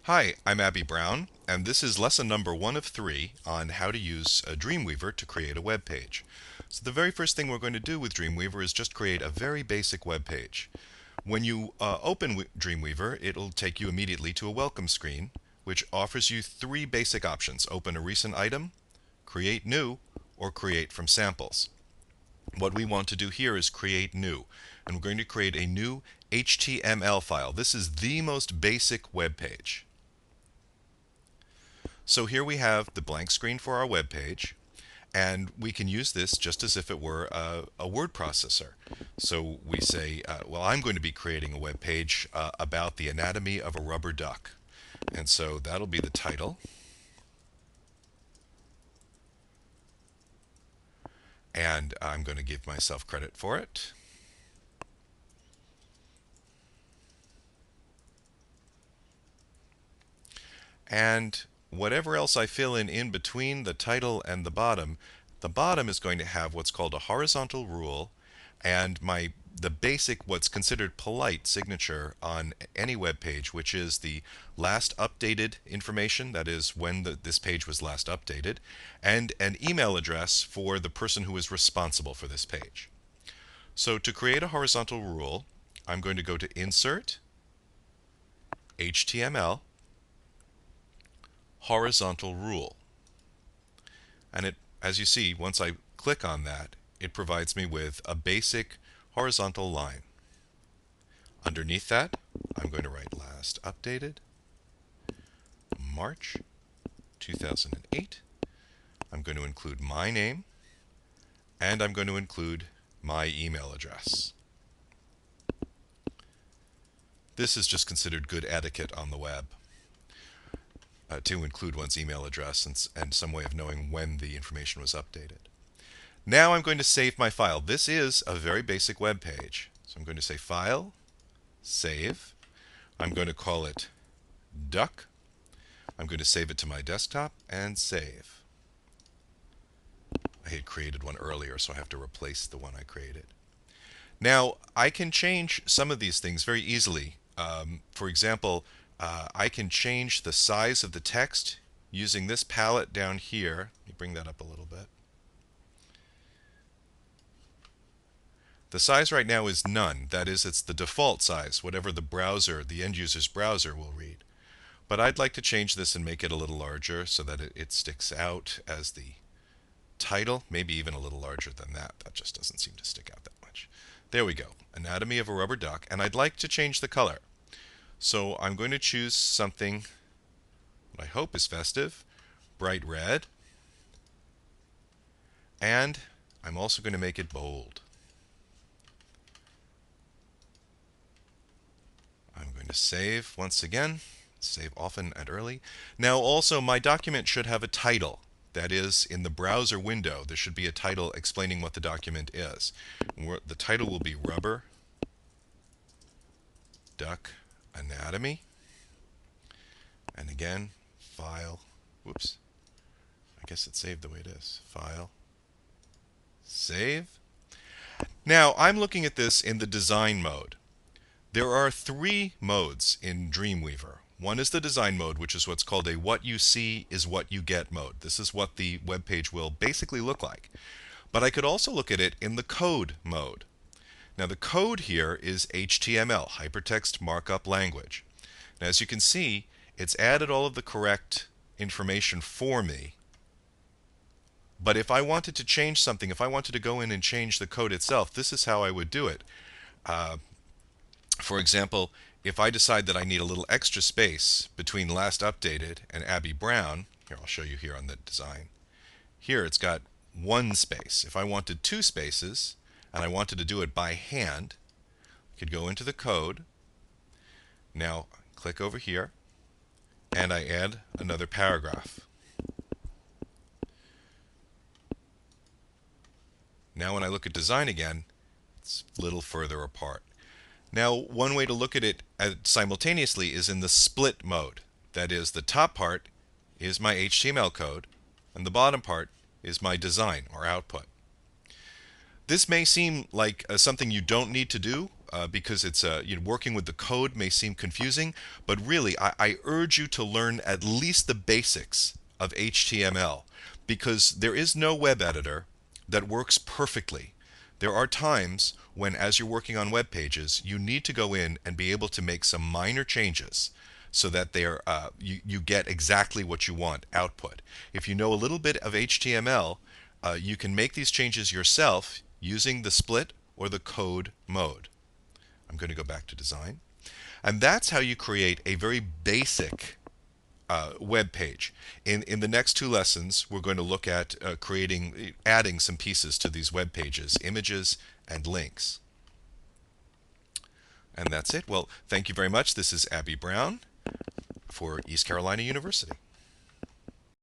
Hi, I'm Abby Brown, and this is lesson number 1 of 3 on how to use Dreamweaver to create a web page. So the very first thing we're going to do with Dreamweaver is just create a very basic web page. When you open Dreamweaver, it'll take you immediately to a welcome screen, which offers you 3 basic options: open a recent item, create new, or create from samples. What we want to do here is create new, and we're going to create a new HTML file. This is the most basic web page. So here we have the blank screen for our web page, and we can use this just as if it were a word processor. So we say, well, I'm going to be creating a web page about the anatomy of a rubber duck. And so that'll be the title. And I'm going to give myself credit for it. And whatever else I fill in between the title and the bottom is going to have what's called a horizontal rule, and the basic, what's considered polite signature on any web page, which is the last updated information, that is when this page was last updated, and an email address for the person who is responsible for this page. So to create a horizontal rule, I'm going to go to Insert, HTML, Horizontal Rule. And as you see, once I click on that, it provides me with a basic horizontal line. Underneath that, I'm going to write last updated March 2008. I'm going to include my name, and I'm going to include my email address. This is just considered good etiquette on the web, to include one's email address and some way of knowing when the information was updated. Now I'm going to save my file. This is a very basic web page. So I'm going to say File, Save. I'm going to call it Duck. I'm going to save it to my desktop and save. I had created one earlier, so I have to replace the one I created. Now I can change some of these things very easily. For example, I can change the size of the text using this palette down here. Let me bring that up a little bit. The size right now is none. That is, it's the default size, whatever the end user's browser will read. But I'd like to change this and make it a little larger so that it sticks out as the title, maybe even a little larger than that. That just doesn't seem to stick out that much. There we go. Anatomy of a rubber duck. And I'd like to change the color. So I'm going to choose something that I hope is festive, bright red. And I'm also going to make it bold. I'm going to save once again. Save often and early. Now also my document should have a title. That is, in the browser window, there should be a title explaining what the document is. The title will be Rubber Duck Anatomy. And again, File. Whoops. I guess it's saved the way it is. File. Save. Now, I'm looking at this in the design mode. There are 3 modes in Dreamweaver. One is the design mode, which is what's called a what you see is what you get mode. This is what the web page will basically look like. But I could also look at it in the code mode. Now the code here is HTML, Hypertext Markup Language. Now as you can see, it's added all of the correct information for me. But if I wanted to change something, if I wanted to go in and change the code itself, this is how I would do it. For example, if I decide that I need a little extra space between last updated and Abby Brown, here I'll show you here on the design. Here it's got 1 space. If I wanted 2 spaces and I wanted to do it by hand, I could go into the code. Now click over here and I add another paragraph. Now when I look at design again, it's a little further apart. Now, one way to look at it simultaneously is in the split mode. That is, the top part is my HTML code, and the bottom part is my design or output. This may seem like something you don't need to do, because it's working with the code may seem confusing, but really I urge you to learn at least the basics of HTML, because there is no web editor that works perfectly. There are times when, as you're working on web pages, you need to go in and be able to make some minor changes so that you get exactly what you want output. If you know a little bit of HTML, you can make these changes yourself using the split or the code mode. I'm going to go back to design. And that's how you create a very basic web page. In the next two lessons, we're going to look at adding some pieces to these web pages, images and links. And that's it. Well, thank you very much. This is Abby Brown for East Carolina University.